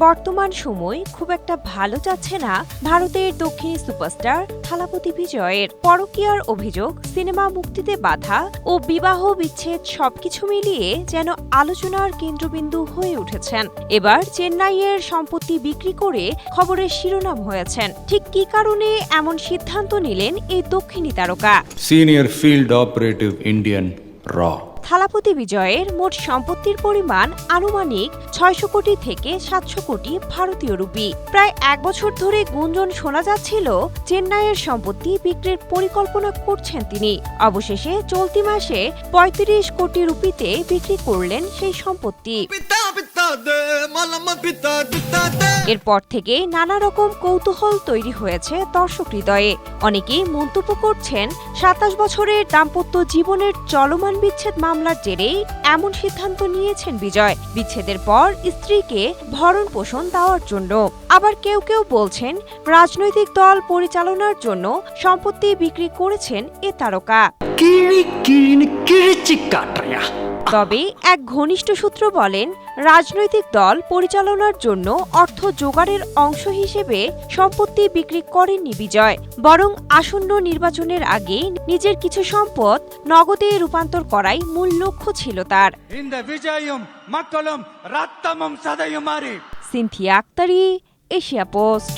বর্তমান সময় খুব একটা ভালো যাচ্ছে না ভারতের দক্ষিণী সুপারস্টার থালাপতি বিজয়ের। পরকীয়ার অভিযোগ, সিনেমা মুক্তিতে বাধা ও বিবাহ বিচ্ছেদ সবকিছু মিলিয়ে যেন আলোচনার কেন্দ্রবিন্দু হয়ে উঠেছেন। এবার চেন্নাইয়ের সম্পত্তি বিক্রি করে খবরের শিরোনাম হয়েছেন। ঠিক কী কারণে এমন সিদ্ধান্ত নিলেন এই দক্ষিণী তারকা? সিনিয়র ফিল্ড অপারেটিভ ইন্ডিয়ান র। থালাপতি বিজয়ের মোট সম্পত্তির পরিমাণ আনুমানিক ৬০০ কোটি থেকে ৭০০ কোটি ভারতীয় রুপি। প্রায় ১ বছর ধরে গুঞ্জন শোনা যাচ্ছিল চেন্নাইয়ের সম্পত্তি বিক্রির পরিকল্পনা করছেন তিনি। অবশেষে চলতি মাসে ৩৫ কোটি রুপিতে বিক্রি করলেন সেই সম্পত্তি। এরপর থেকে নানা রকম কৌতূহল তৈরি হয়েছে দর্শক হৃদয়ে। অনেকেই মন্তব্য করছেন ২৭ বছরের দাম্পত্য জীবনের চলমান বিচ্ছেদ মামলার জেরেই এমন সিদ্ধান্ত নিয়েছেন বিজয়, বিচ্ছেদের পর স্ত্রীকে ভরণ পোষণ দেওয়ার জন্য। আবার কেউ কেউ বলছেন রাজনৈতিক দল পরিচালনার জন্য সম্পত্তি বিক্রি করেছেন এ তারকা। তবে এক ঘনিষ্ঠ সূত্র বলেন, রাজনৈতিক দল পরিচালনার জন্য অর্থ জোগাড়ের অংশ হিসেবে সম্পত্তি বিক্রি করেননি বিজয়, বরং আসন্ন নির্বাচনের আগে নিজের কিছু সম্পদ নগদে রূপান্তর করাই মূল লক্ষ্য ছিল তার। Sinthia Akhtari, Asia post.